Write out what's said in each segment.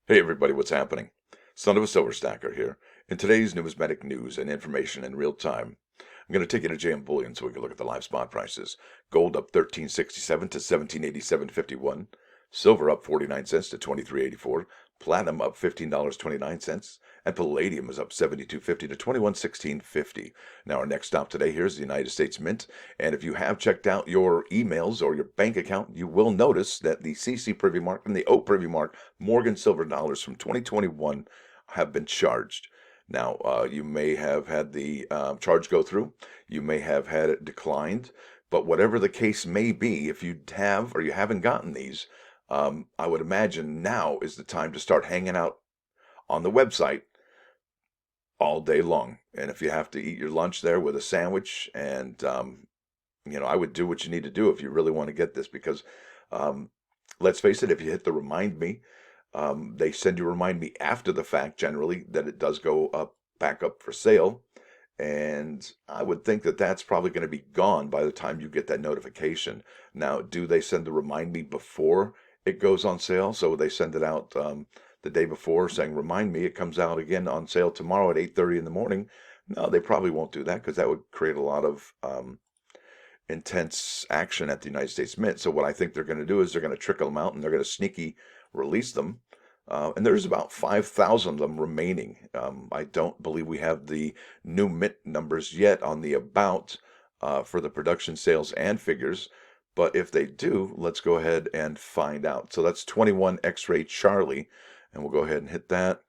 Hey everybody, what's happening? Son of a silver stacker here. In today's numismatic news and information in real time, I'm going to take you to JM Bullion so we can look at the live spot prices. Gold up 13.67 to 17.87.51. Silver up 49 cents to 23.84. Platinum up $15.29. And palladium is up 72.50 to 21.16.50. Now our next stop today here is the United States Mint. And if you have checked out your emails or your bank account, you will notice that the CC Privy Mark and the O Privy Mark Morgan silver dollars from 2021 have been charged. Now, you may have had the charge go through, you may have had it declined, but whatever the case may be, if you have or you haven't gotten these, I would imagine now is the time to start hanging out on the website all day long. And if you have to eat your lunch there with a sandwich, and I would do what you need to do if you really want to get this, because um, let's face it, if you hit the remind me, they send you a remind me after the fact generally that it does go up back up for sale. And I would think that that's probably going to be gone by the time you get that notification. Now, do they send the remind me before it goes on sale? So they send it out the day before saying, remind me, it comes out again on sale tomorrow at 8:30 in the morning. No, they probably won't do that because that would create a lot of intense action at the United States Mint. So what I think they're going to do is they're going to trickle them out and they're going to sneaky release them. And there's about 5,000 of them remaining. I don't believe we have the new mint numbers yet on the about for the production sales and figures. But if they do, let's go ahead and find out. So that's 21 X-Ray Charlie. And we'll go ahead and hit that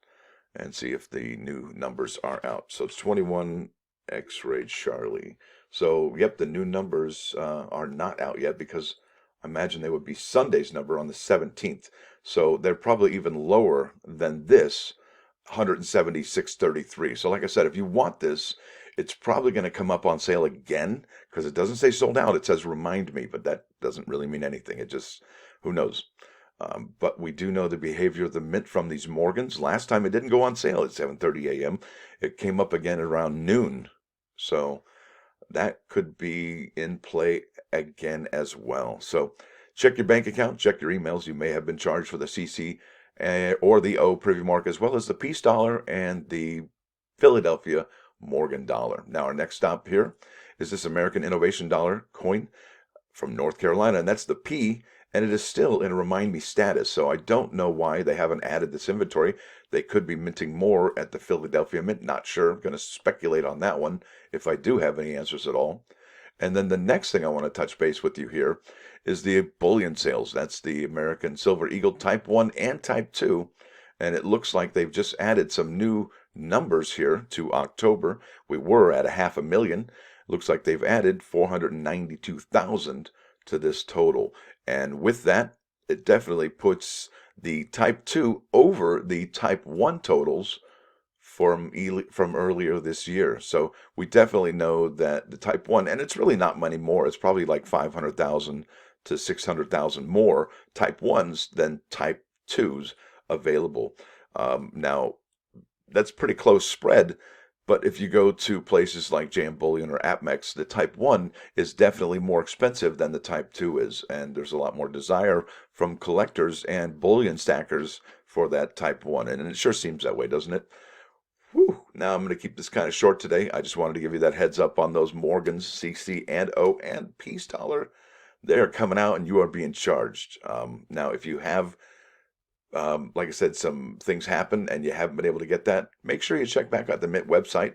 and see if the new numbers are out. So it's 21 X-Ray Charlie. So, yep, the new numbers are not out yet because I imagine they would be Sunday's number on the 17th. So they're probably even lower than this 176.33. So like I said, if you want this, it's probably going to come up on sale again because it doesn't say sold out. It says remind me, but that doesn't really mean anything. It just, who knows? But we do know the behavior of the mint from these Morgans. Last time it didn't go on sale at 7:30 a.m. It came up again around noon. So that could be in play again as well. So check your bank account, check your emails. You may have been charged for the CC or the O Privy Mark, as well as the Peace Dollar and the Philadelphia Morgan Dollar. Now, our next stop here is this American Innovation Dollar coin from North Carolina, and that's the P, and it is still in a remind me status. So I don't know why they haven't added this inventory. They could be minting more at the Philadelphia Mint. Not sure. I'm going to speculate on that one if I do have any answers at all. And then the next thing I want to touch base with you here is the bullion sales. That's the American Silver Eagle Type 1 and Type 2. And it looks like they've just added some new numbers here to October. We were at 500,000. Looks like they've added 492,000 to this total. And with that, it definitely puts the Type 2 over the Type 1 totals from earlier this year. So we definitely know that the Type 1, and it's really not many more, it's probably like 500,000 to 600,000 more Type 1s than Type 2s available. Now, that's pretty close spread. But if you go to places like JM Bullion or APMEX, the Type 1 is definitely more expensive than the Type 2 is. And there's a lot more desire from collectors and bullion stackers for that Type 1. And it sure seems that way, doesn't it? Whew. Now I'm going to keep this kind of short today. I just wanted to give you that heads up on those Morgans, CC, and O, and Peace Dollar. They're coming out and you are being charged. Now, if you have like I said, some things happen and you haven't been able to get that, make sure you check back out the Mint website,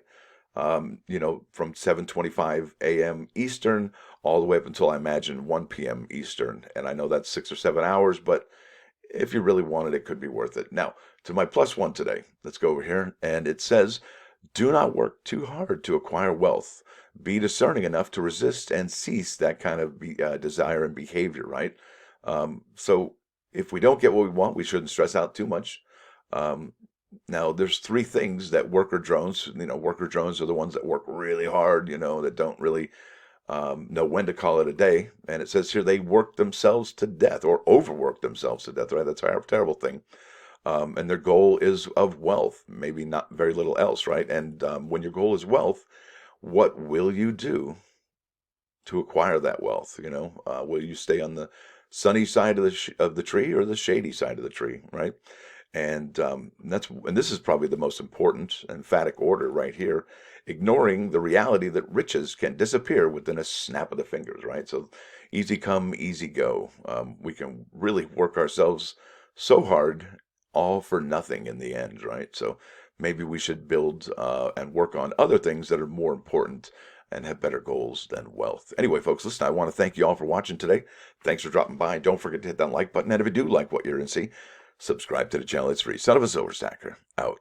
from 7:25 a.m. Eastern all the way up until I imagine 1 p.m. Eastern. And I know that's 6 or 7 hours, but if you really want it, it could be worth it. Now, to my plus one today, let's go over here. And it says, do not work too hard to acquire wealth. Be discerning enough to resist and cease that kind of desire and behavior, right? So if we don't get what we want, we shouldn't stress out too much. Now, there's three things that worker drones, worker drones are the ones that work really hard, that don't really know when to call it a day. And it says here they work themselves to death or overwork themselves to death, right? That's a terrible thing. And their goal is of wealth, maybe not very little else, right? And when your goal is wealth, what will you do to acquire that wealth? Will you stay on the sunny side of the tree or the shady side of the tree, right? And this is probably the most important emphatic order right here, ignoring the reality that riches can disappear within a snap of the fingers, right? So easy come, easy go. We can really work ourselves so hard, all for nothing in the end, right? So maybe we should build and work on other things that are more important and have better goals than wealth. Anyway, folks, listen, I want to thank you all for watching today. Thanks for dropping by. Don't forget to hit that like button. And if you do like what you're going to see, subscribe to the channel. It's free. Son of a Silver Stacker, out.